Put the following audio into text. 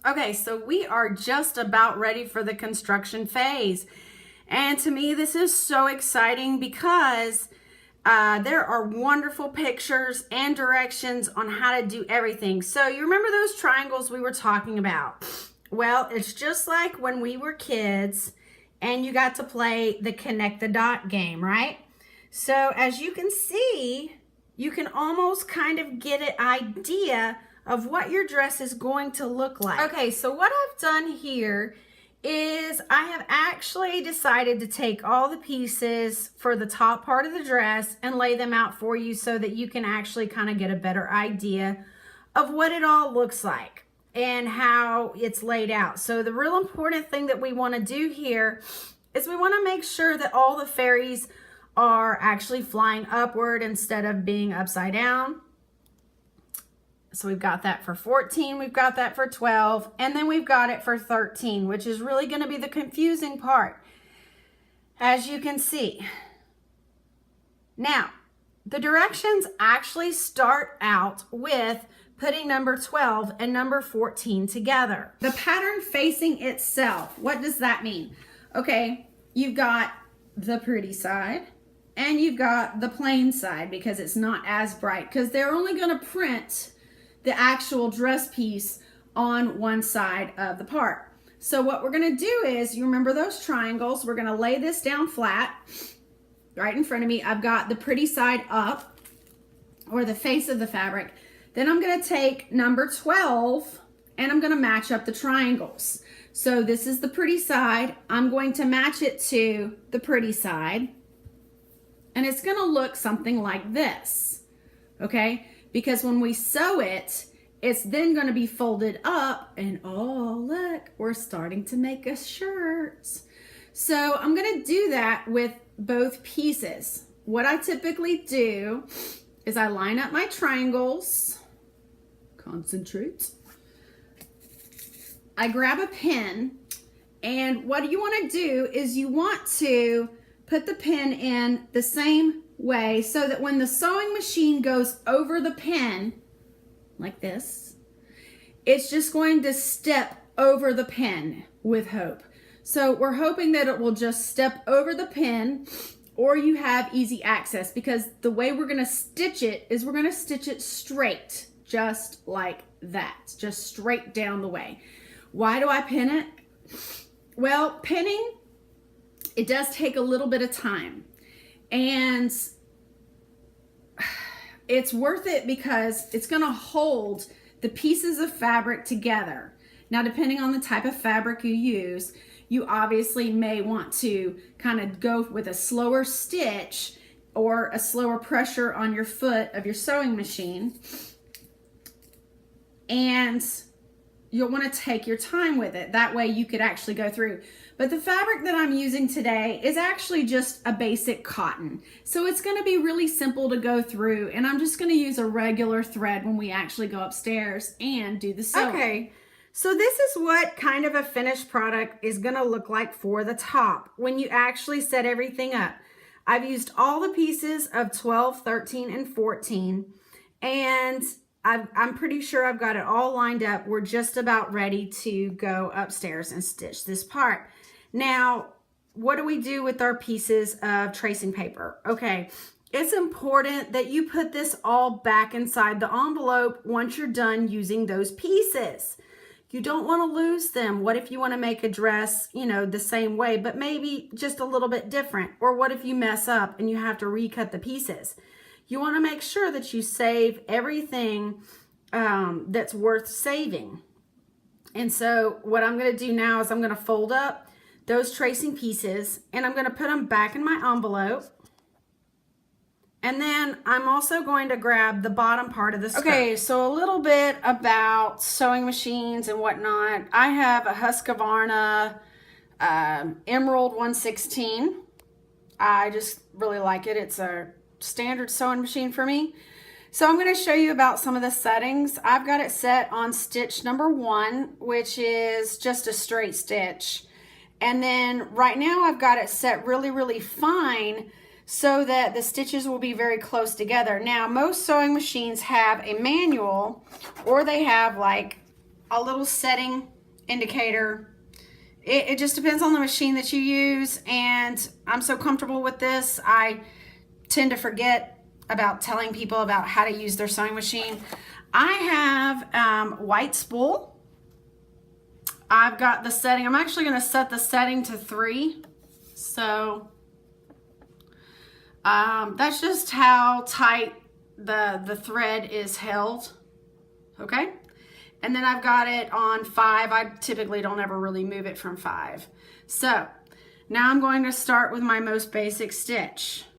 Okay, so we are just about ready for the construction phase. And to me, this is so exciting because there are wonderful pictures and directions on how to do everything. So you remember those triangles we were talking about? Well, it's just like when we were kids and you got to play the connect the dot game, right? So as you can see, you can almost kind of get an idea of what your dress is going to look like. Okay, so what I've done here is I have actually decided to take all the pieces for the top part of the dress and lay them out for you so that you can actually kind of get a better idea of what it all looks like and how it's laid out. So the real important thing that we want to do here is we want to make sure that all the fairies are actually flying upward instead of being upside down. So we've got that for 14, we've got that for 12, and then we've got it for 13, which is really going to be the confusing part, as you can see. Now, the directions actually start out with putting number 12 and number 14 together. The pattern facing itself, what does that mean? Okay, you've got the pretty side, and you've got the plain side because it's not as bright, because they're only going to print the actual dress piece on one side of the part. So what we're going to do is, you remember those triangles, we're going to lay this down flat right in front of me. I've got the pretty side up, or the face of the fabric. Then I'm going to take number 12 and I'm going to match up the triangles. So this is the pretty side. I'm going to match it to the pretty side, and it's going to look something like this, okay? Because when we sew it, it's then going to be folded up, and oh, look, we're starting to make a shirt. So I'm going to do that with both pieces. What I typically do is I line up my triangles, concentrate. I grab a pin, and what you want to do is you want to put the pin in the same way so that when the sewing machine goes over the pin like this, it's just going to step over the pin with hope. So we're hoping that it will just step over the pin, or you have easy access, because the way we're going to stitch it is we're going to stitch it straight, just like that, just straight down the way. Why do I pin it? Well, pinning, it does take a little bit of time, and it's worth it because it's going to hold the pieces of fabric together. Now, depending on the type of fabric you use, you obviously may want to kind of go with a slower stitch or a slower pressure on your foot of your sewing machine, and you'll want to take your time with it. That way you could actually go through. But the fabric that I'm using today is actually just a basic cotton. So it's going to be really simple to go through, and I'm just going to use a regular thread when we actually go upstairs and do the sewing. Okay, so this is what kind of a finished product is going to look like for the top when you actually set everything up. I've used all the pieces of 12, 13, and 14, and I'm pretty sure I've got it all lined up. We're just about ready to go upstairs and stitch this part. Now, what do we do with our pieces of tracing paper? Okay, it's important that you put this all back inside the envelope once you're done using those pieces. You don't want to lose them. What if you want to make a dress, you know, the same way, but maybe just a little bit different? Or what if you mess up and you have to recut the pieces? You want to make sure that you save everything that's worth saving. And so what I'm going to do now is I'm going to fold up those tracing pieces, and I'm going to put them back in my envelope. And then I'm also going to grab the bottom part of the skirt. Okay, so a little bit about sewing machines and whatnot. I have a Husqvarna Emerald 116. I just really like it. It's a standard sewing machine for me. So I'm going to show you about some of the settings. I've got it set on stitch number 1, which is just a straight stitch. And then right now I've got it set really, really fine so that the stitches will be very close together. Now, most sewing machines have a manual, or they have like a little setting indicator. It just depends on the machine that you use, and I'm so comfortable with this, I tend to forget about telling people about how to use their sewing machine. I have white spool. I've got the setting. I'm actually going to set the setting to 3. So that's just how tight the thread is held. Okay. And then I've got it on 5. I typically don't ever really move it from 5. So now I'm going to start with my most basic stitch.